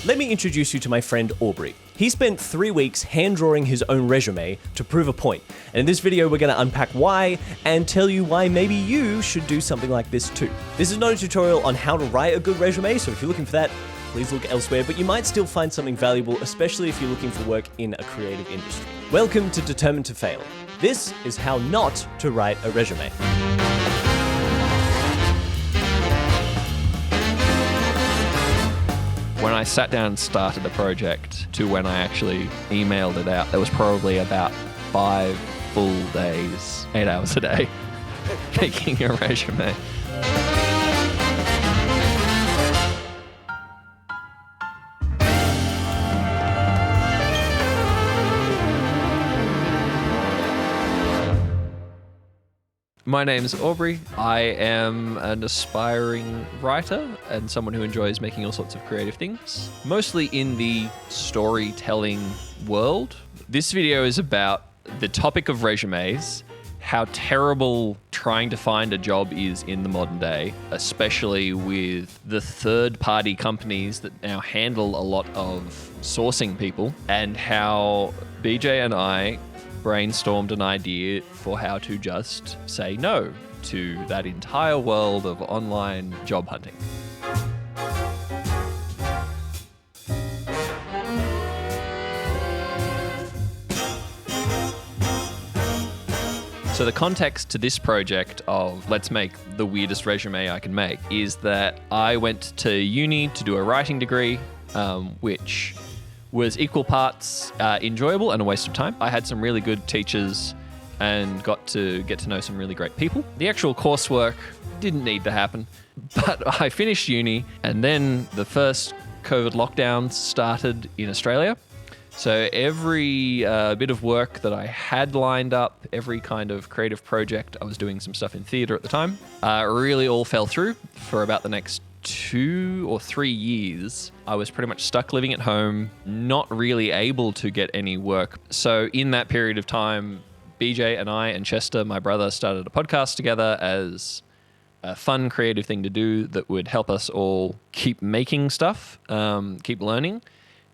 Let me introduce you to my friend Aubrey. He spent 3 weeks hand-drawing his own resume to prove a point. And in this video, we're going to unpack why and tell you why maybe you should do something like this too. This is not a tutorial on how to write a good resume, so if you're looking for that, please look elsewhere, but you might still find something valuable, especially if you're looking for work in a creative industry. Welcome to Determined to Fail. This is how not to write a resume. When I sat down and started the project to when I actually emailed it out, there was probably about 5 full days, 8 hours a day, making a resume. My name's Aubrey. I am an aspiring writer and someone who enjoys making all sorts of creative things, mostly in the storytelling world. This video is about the topic of resumes, how terrible trying to find a job is in the modern day, especially with the third-party companies that now handle a lot of sourcing people, and how BJ and I brainstormed an idea for how to just say no to that entire world of online job hunting. So the context to this project of let's make the weirdest resume I can make is that I went to uni to do a writing degree, which was equal parts enjoyable and a waste of time. I had some really good teachers and got to get to know some really great people. The actual coursework didn't need to happen, but I finished uni and then the first COVID lockdowns started in Australia. So every bit of work that I had lined up, every kind of creative project, I was doing some stuff in theatre at the time, really all fell through for about the next 2 or 3 years. I was pretty much stuck living at home, not really able to get any work. So in that period of time, BJ and I and Chester, my brother, started a podcast together as a fun, creative thing to do that would help us all keep making stuff, keep learning,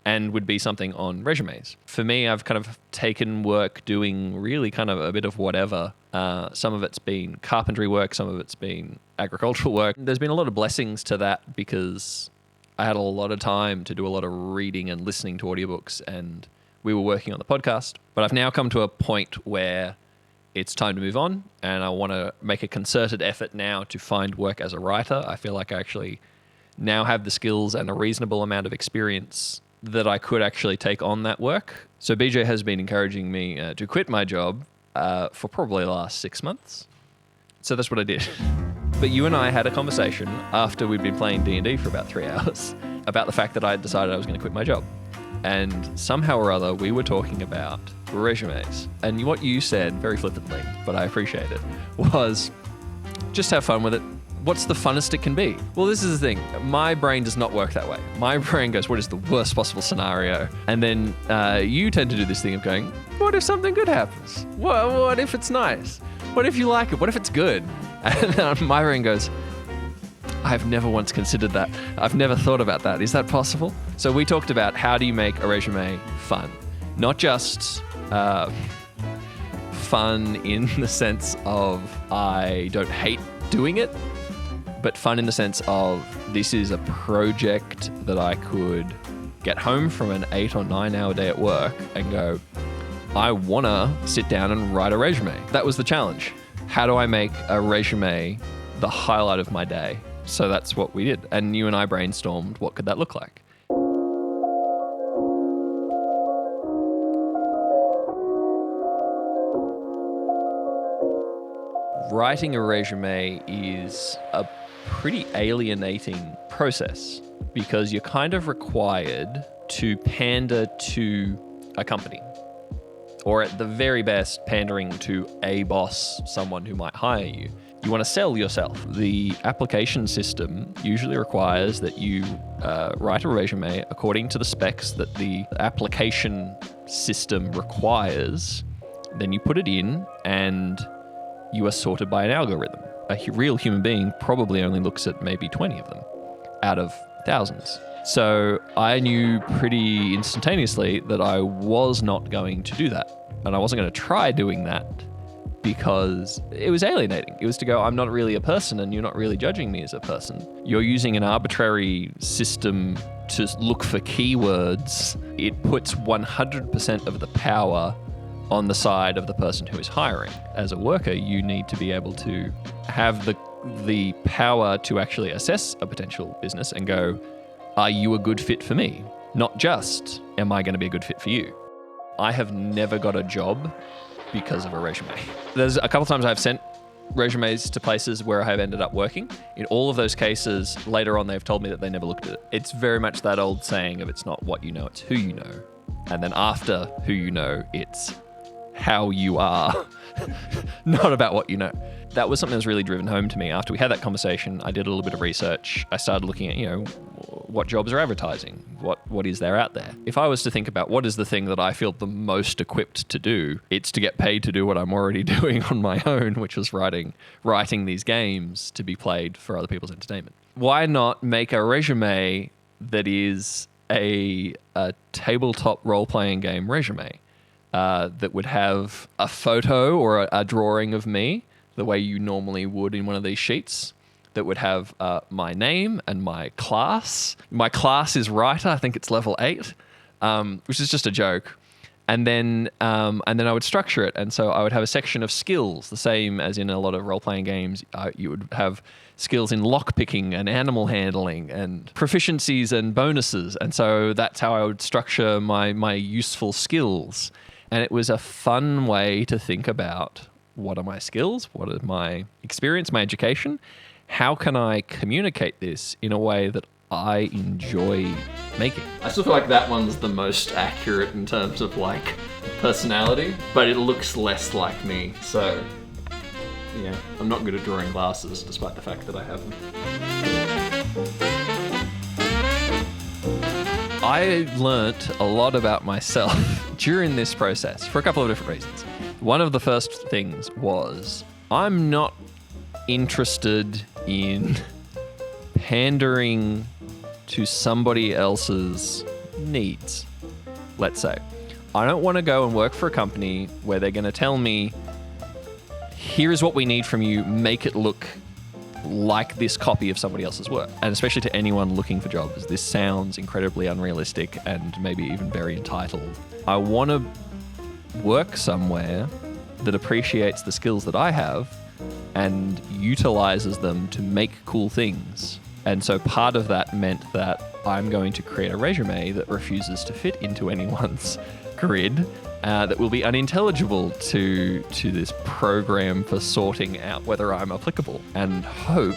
and would be something on resumes. For me, I've kind of taken work doing really kind of a bit of whatever. Some of it's been carpentry work, some of it's been agricultural work. There's been a lot of blessings to that because I had a lot of time to do a lot of reading and listening to audiobooks, and we were working on the podcast. But I've now come to a point where it's time to move on, and I want to make a concerted effort now to find work as a writer. I feel like I actually now have the skills and a reasonable amount of experience that I could actually take on that work. So BJ has been encouraging me to quit my job for probably the last 6 months. So that's what I did. But you and I had a conversation after we'd been playing D&D for about 3 hours about the fact that I had decided I was going to quit my job. And somehow or other, we were talking about resumes. And what you said, very flippantly, but I appreciate it, was just have fun with it. What's the funnest it can be? Well, this is the thing. My brain does not work that way. My brain goes, what is the worst possible scenario? And then you tend to do this thing of going, what if something good happens? What if it's nice? What if you like it? What if it's good? And then my brain goes, I've never once considered that. I've never thought about that. Is that possible? So we talked about how do you make a resume fun? Not just fun in the sense of I don't hate doing it, but fun in the sense of this is a project that I could get home from an 8 or 9 hour day at work and go, I want to sit down and write a resume. That was the challenge. How do I make a resume the highlight of my day? So that's what we did. And you and I brainstormed, what could that look like? Writing a resume is a pretty alienating process because you're kind of required to pander to a company, or at the very best, pandering to a boss, someone who might hire you. You want to sell yourself. The application system usually requires that you write a resume according to the specs that the application system requires. Then you put it in and you are sorted by an algorithm. A real human being probably only looks at maybe 20 of them out of thousands. So I knew pretty instantaneously that I was not going to do that. And I wasn't going to try doing that because it was alienating. It was to go, I'm not really a person and you're not really judging me as a person. You're using an arbitrary system to look for keywords. It puts 100% of the power on the side of the person who is hiring. As a worker, you need to be able to have the power to actually assess a potential business and go, are you a good fit for me? Not just, am I going to be a good fit for you? I have never got a job because of a resume. There's a couple times I've sent resumes to places where I have ended up working. In all of those cases, later on, they've told me that they never looked at it. It's very much that old saying of it's not what you know, it's who you know. And then after who you know, it's how you are, not about what you know. That was something that was really driven home to me. After we had that conversation, I did a little bit of research. I started looking at, what jobs are advertising? What is there out there? If I was to think about what is the thing that I feel the most equipped to do, it's to get paid to do what I'm already doing on my own, which was writing these games to be played for other people's entertainment. Why not make a resume that is a tabletop role-playing game resume that would have a photo or a drawing of me, the way you normally would in one of these sheets, that would have my name and my class. My class is writer. I think it's level 8, which is just a joke. And then I would structure it. And so I would have a section of skills, the same as in a lot of role-playing games. You would have skills in lockpicking and animal handling and proficiencies and bonuses. And so that's how I would structure my useful skills. And it was a fun way to think about, what are my skills? What are my experience, my education? How can I communicate this in a way that I enjoy making? I still feel like that one's the most accurate in terms of personality, but it looks less like me. So yeah, I'm not good at drawing glasses despite the fact that I have them. I learnt a lot about myself during this process for a couple of different reasons. One of the first things was I'm not interested in pandering to somebody else's needs, let's say. I don't want to go and work for a company where they're going to tell me, here's what we need from you, make it look like this copy of somebody else's work. And especially to anyone looking for jobs, this sounds incredibly unrealistic and maybe even very entitled. I want to work somewhere that appreciates the skills that I have and utilizes them to make cool things. And so part of that meant that I'm going to create a resume that refuses to fit into anyone's grid, that will be unintelligible to this program for sorting out whether I'm applicable, and hope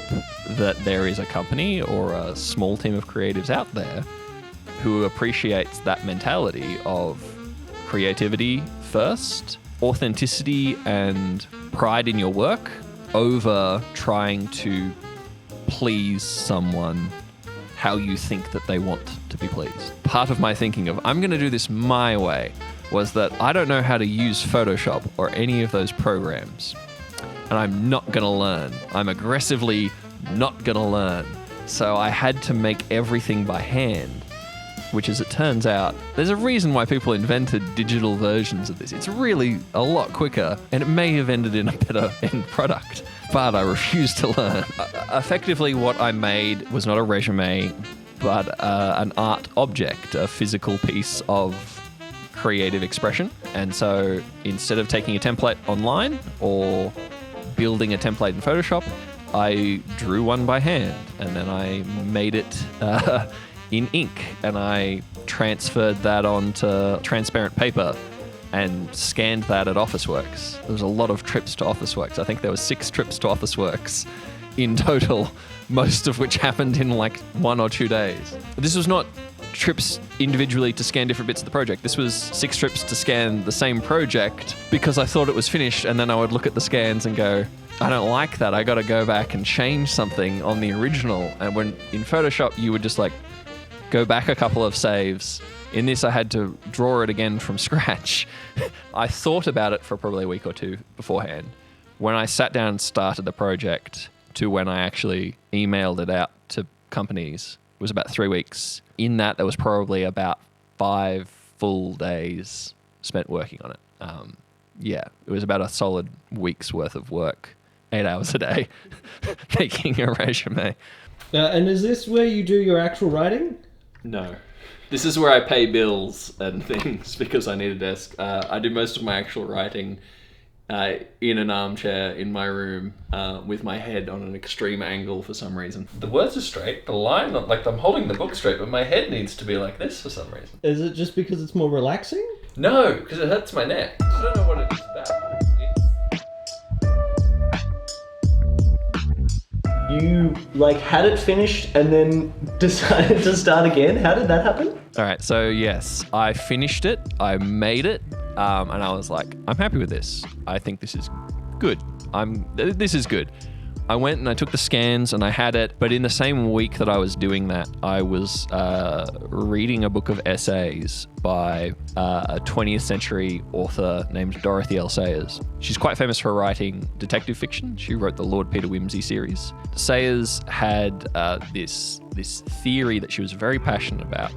that there is a company or a small team of creatives out there who appreciates that mentality of creativity first, authenticity and pride in your work over trying to please someone how you think that they want to be pleased. Part of my thinking of I'm going to do this my way was that I don't know how to use Photoshop or any of those programs, and I'm not going to learn. I'm aggressively not going to learn. So I had to make everything by hand, which, as it turns out, there's a reason why people invented digital versions of this. It's really a lot quicker, and it may have ended in a better end product, but I refused to learn. Effectively, what I made was not a resume, but an art object, a physical piece of creative expression. And so instead of taking a template online or building a template in Photoshop, I drew one by hand, and then I made it in ink, and I transferred that onto transparent paper and scanned that at Officeworks. There was a lot of trips to Officeworks. I think there were 6 trips to Officeworks in total, most of which happened in 1 or 2 days. This was not trips individually to scan different bits of the project. This was 6 trips to scan the same project because I thought it was finished, and then I would look at the scans and go, I don't like that. I got to go back and change something on the original. And when in Photoshop, you would just go back a couple of saves. In this, I had to draw it again from scratch. I thought about it for probably a week or 2 beforehand. When I sat down and started the project to when I actually emailed it out to companies, it was about 3 weeks. in that, there was probably about 5 full days spent working on it. Yeah, it was about a solid week's worth of work, 8 hours a day, making a resume. And is this where you do your actual writing? No. This is where I pay bills and things because I need a desk. I do most of my actual writing in an armchair in my room with my head on an extreme angle for some reason. The words are straight, the line, like I'm holding the book straight, but my head needs to be like this for some reason. Is it just because it's more relaxing? No, because it hurts my neck. I don't know what it is about. You had it finished and then decided to start again? How did that happen? All right, so yes, I finished it, I made it, and I was like, I'm happy with this. I think this is good. This is good. I went and I took the scans and I had it, but in the same week that I was doing that, I was reading a book of essays by a 20th century author named Dorothy L. Sayers. She's quite famous for writing detective fiction. She wrote the Lord Peter Wimsey series. Sayers had this theory that she was very passionate about,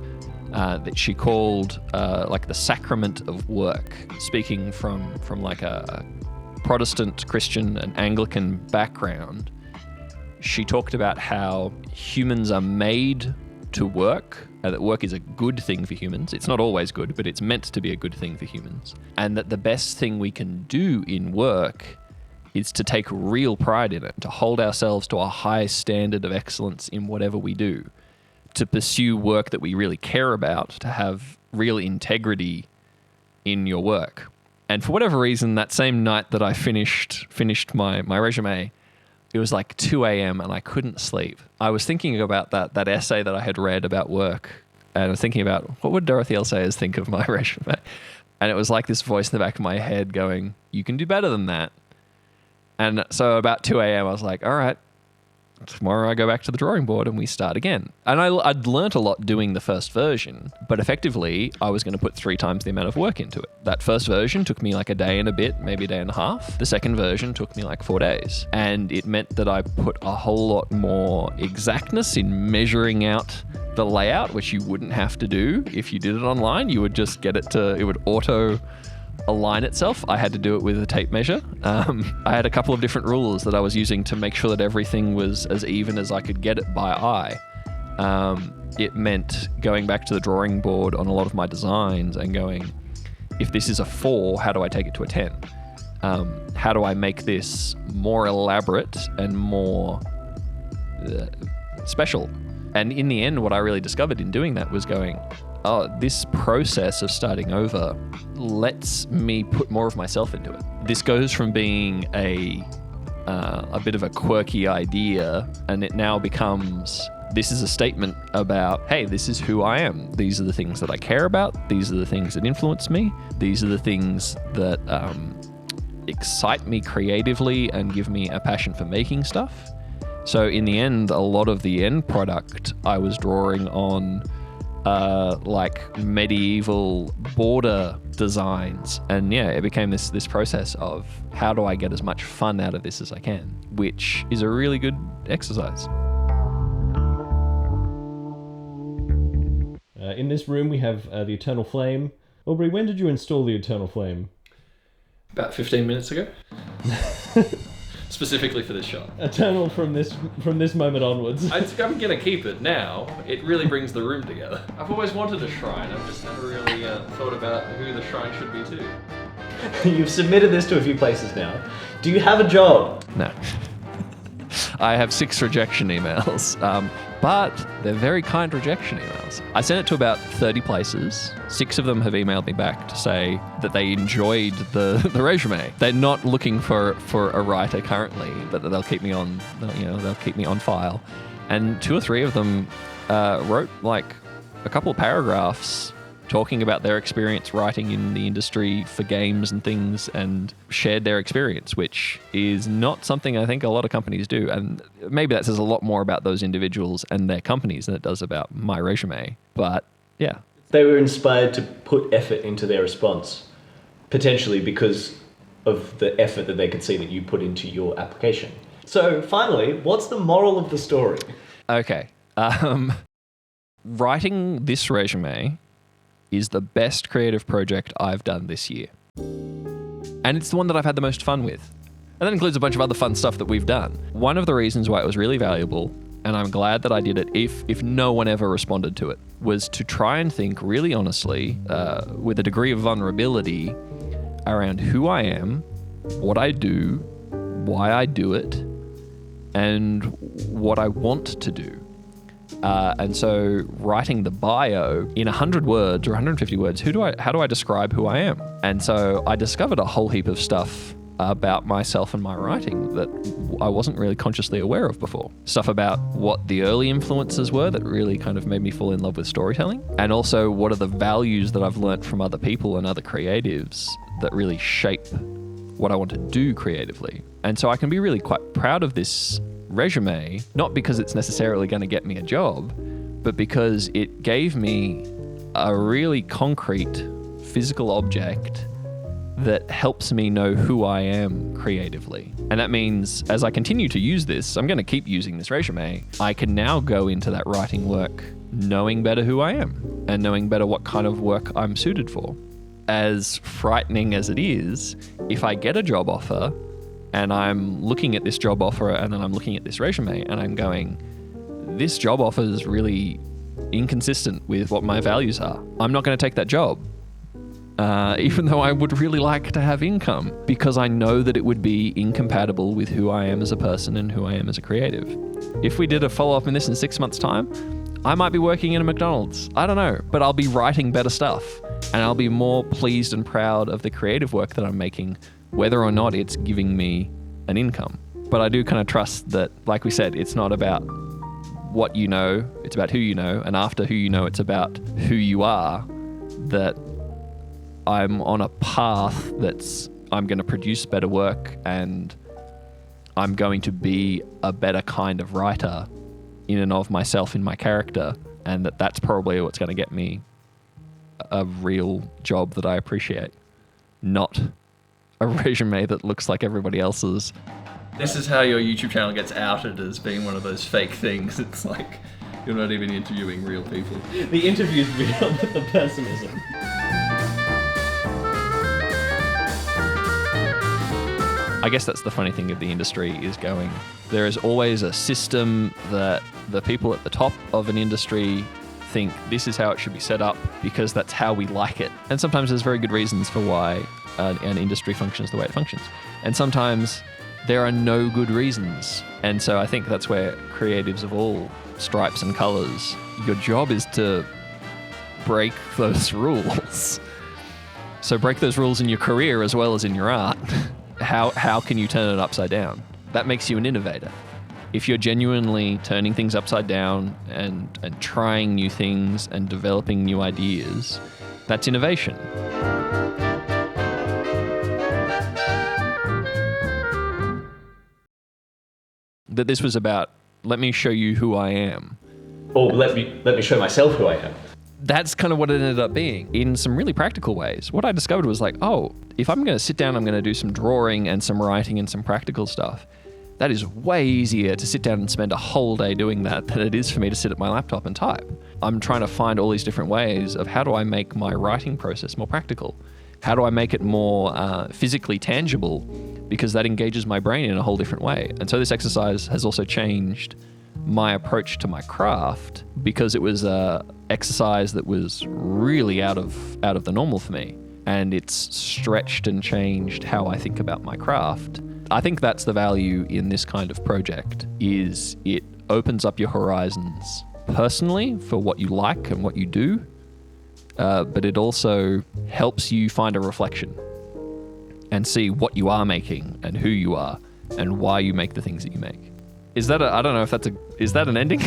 that she called the sacrament of work, speaking from like a Protestant, Christian, and Anglican background. She talked about how humans are made to work, that work is a good thing for humans. It's not always good, but it's meant to be a good thing for humans. And that the best thing we can do in work is to take real pride in it, to hold ourselves to a high standard of excellence in whatever we do, to pursue work that we really care about, to have real integrity in your work. And for whatever reason, that same night that I finished my resume, it was like 2 a.m. and I couldn't sleep. I was thinking about that essay that I had read about work, and I was thinking about what would Dorothy L. Sayers think of my resume? And it was like this voice in the back of my head going, you can do better than that. And so about 2 a.m. I was like, all right, tomorrow I go back to the drawing board and we start again. And I'd learnt a lot doing the first version, but effectively I was going to put 3 times the amount of work into it. That first version took me like a day and a bit, maybe a day and a half. The second version took me like 4 days. And it meant that I put a whole lot more exactness in measuring out the layout, which you wouldn't have to do if you did it online. You would just get it would auto align itself. I had to do it with a tape measure. I had a couple of different rules that I was using to make sure that everything was as even as I could get it by eye. It meant going back to the drawing board on a lot of my designs and going, if this is a 4, how do I take it to a 10? How do I make this more elaborate and more special? And in the end, what I really discovered in doing that was going, this process of starting over lets me put more of myself into it. This goes from being a bit of a quirky idea, and it now becomes, this is a statement about, hey, this is who I am. These are the things that I care about. These are the things that influence me. These are the things that excite me creatively and give me a passion for making stuff. So in the end, a lot of the end product I was drawing on like medieval border designs, and yeah, it became this process of how do I get as much fun out of this as I can, which is a really good exercise. In this room we have the Eternal Flame. Aubrey, when did you install the Eternal Flame? About 15 minutes ago. Specifically for this shot. Eternal from this moment onwards. I'm gonna keep it now. It really brings the room together. I've always wanted a shrine. I've just never really thought about who the shrine should be to. You've submitted this to a few places now. Do you have a job? No. I have 6 rejection emails, but they're very kind rejection emails. I sent it to about 30 places. 6 of them have emailed me back to say that they enjoyed the resume. They're not looking for a writer currently, but that they'll keep me on, they'll keep me on file. And 2 or 3 of them wrote like a couple of paragraphs talking about their experience writing in the industry for games and things, and shared their experience, which is not something I think a lot of companies do. And maybe that says a lot more about those individuals and their companies than it does about my resume. But yeah. They were inspired to put effort into their response, potentially because of the effort that they could see that you put into your application. So finally, what's the moral of the story? Okay. Writing this resume is the best creative project I've done this year. And it's the one that I've had the most fun with. And that includes a bunch of other fun stuff that we've done. One of the reasons why it was really valuable, and I'm glad that I did it if no one ever responded to it, was to try and think really honestly, with a degree of vulnerability, around who I am, what I do, why I do it, and what I want to do. And so writing the bio in 100 words or 150 words, how do I describe who I am? And so I discovered a whole heap of stuff about myself and my writing that I wasn't really consciously aware of before. Stuff about what the early influences were that really kind of made me fall in love with storytelling. And also what are the values that I've learnt from other people and other creatives that really shape what I want to do creatively. And so I can be really quite proud of this resume, not because it's necessarily going to get me a job, but because it gave me a really concrete physical object that helps me know who I am creatively. And that means as I continue to use this, I'm going to keep using this resume, I can now go into that writing work knowing better who I am and knowing better what kind of work I'm suited for. As frightening as it is, if I get a job offer and I'm looking at this job offer and then I'm looking at this resume and I'm going, this job offer is really inconsistent with what my values are. I'm not going to take that job. Even though I would really like to have income, because I know that it would be incompatible with who I am as a person and who I am as a creative. If we did a follow-up in this in 6 months' time, I might be working in a McDonald's. I don't know, but I'll be writing better stuff and I'll be more pleased and proud of the creative work that I'm making, whether or not it's giving me an income. But I do kind of trust that, like we said, it's not about what you know, it's about who you know, and after who you know, it's about who you are, that I'm on a path I'm going to produce better work and I'm going to be a better kind of writer in and of myself, in my character, and that's probably what's going to get me a real job that I appreciate, not a resume that looks like everybody else's. This is how your YouTube channel gets outed as being one of those fake things. It's like you're not even interviewing real people. The interview's real, but the pessimism. I guess that's the funny thing of the industry is going. There is always a system that the people at the top of an industry think this is how it should be set up because that's how we like it. And sometimes there's very good reasons for why an industry functions the way it functions. And sometimes there are no good reasons. And so I think that's where creatives of all stripes and colors, your job is to break those rules. So break those rules in your career as well as in your art. How can you turn it upside down? That makes you an innovator. If you're genuinely turning things upside down and trying new things and developing new ideas, that's innovation. That this was about, let me show you who I am. Or let me show myself who I am. That's kind of what it ended up being in some really practical ways. What I discovered was like, oh, if I'm going to sit down, I'm going to do some drawing and some writing and some practical stuff. That is way easier to sit down and spend a whole day doing that than it is for me to sit at my laptop and type. I'm trying to find all these different ways of how do I make my writing process more practical? How do I make it more physically tangible? Because that engages my brain in a whole different way. And so this exercise has also changed my approach to my craft because it was a exercise that was really out of the normal for me, and it's stretched and changed how I think about my craft. I think that's the value in this kind of project, is it opens up your horizons personally for what you like and what you do, but it also helps you find a reflection and see what you are making and who you are and why you make the things that you make. Is that I don't know if is that an ending?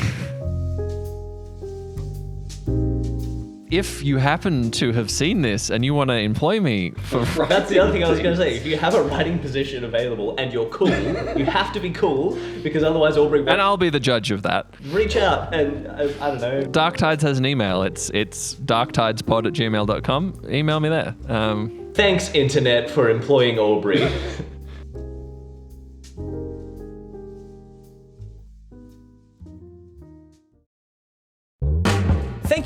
If you happen to have seen this and you want to employ me for... That's the other thing I was going to say. If you have a writing position available and you're cool, you have to be cool, because otherwise Aubrey won't... And I'll be the judge of that. Reach out and, I don't know... Dark Tides has an email. It's darktidespod@gmail.com. Email me there. Thanks, Internet, for employing Aubrey.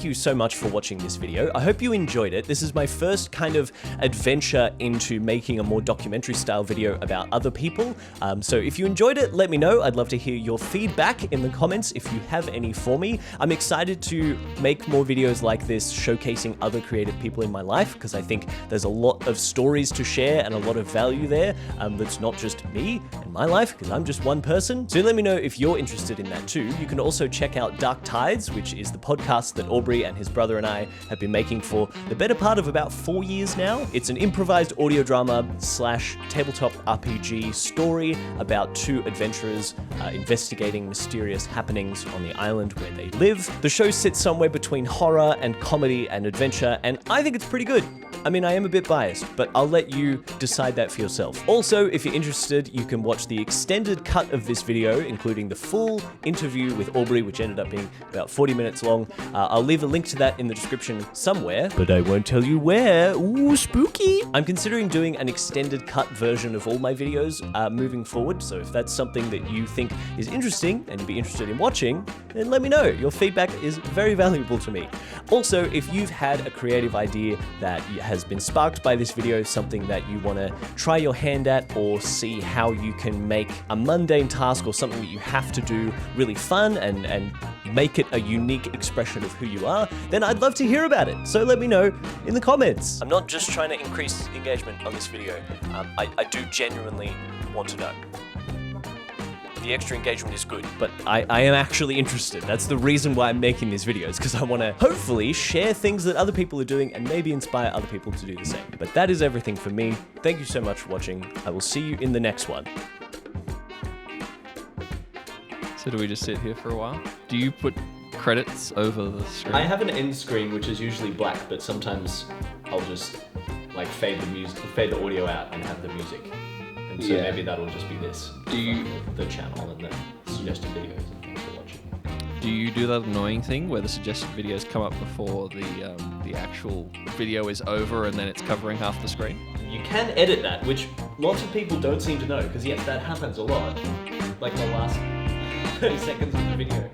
you so much for watching this video. I hope you enjoyed it. This is my first kind of adventure into making a more documentary style video about other people. So if you enjoyed it, let me know. I'd love to hear your feedback in the comments if you have any for me. I'm excited to make more videos like this showcasing other creative people in my life, because I think there's a lot of stories to share and a lot of value there that's not just me and my life, because I'm just one person. So let me know if you're interested in that too. You can also check out Dark Tides, which is the podcast that Aubrey and his brother and I have been making for the better part of about 4 years now. It's an improvised audio drama / tabletop RPG story about two adventurers investigating mysterious happenings on the island where they live. The show sits somewhere between horror and comedy and adventure, and I think it's pretty good. I mean, I am a bit biased, but I'll let you decide that for yourself. Also, if you're interested, you can watch the extended cut of this video, including the full interview with Aubrey, which ended up being about 40 minutes long. I'll leave a link to that in the description somewhere, but I won't tell you where. Ooh, spooky! I'm considering doing an extended cut version of all my videos moving forward, so if that's something that you think is interesting and you'd be interested in watching, then let me know. Your feedback is very valuable to me. Also, if you've had a creative idea that has been sparked by this video, something that you want to try your hand at, or see how you can make a mundane task or something that you have to do really fun and make it a unique expression of who you are, then I'd love to hear about it. So let me know in the comments. I'm not just trying to increase engagement on this video. I do genuinely want to know. The extra engagement is good, but I am actually interested. That's the reason why I'm making these videos, because I want to hopefully share things that other people are doing and maybe inspire other people to do the same. But that is everything for me. Thank you so much for watching. I will see you in the next one. So do we just sit here for a while? Do you put credits over the screen? I have an end screen, which is usually black, but sometimes I'll just like fade the audio out and have the music. And so maybe that'll just be this. The channel and the suggested videos and things to watch. Do you do that annoying thing where the suggested videos come up before the actual video is over and then it's covering half the screen? You can edit that, which lots of people don't seem to know, because yes, that happens a lot. Like the last 30 seconds of the video.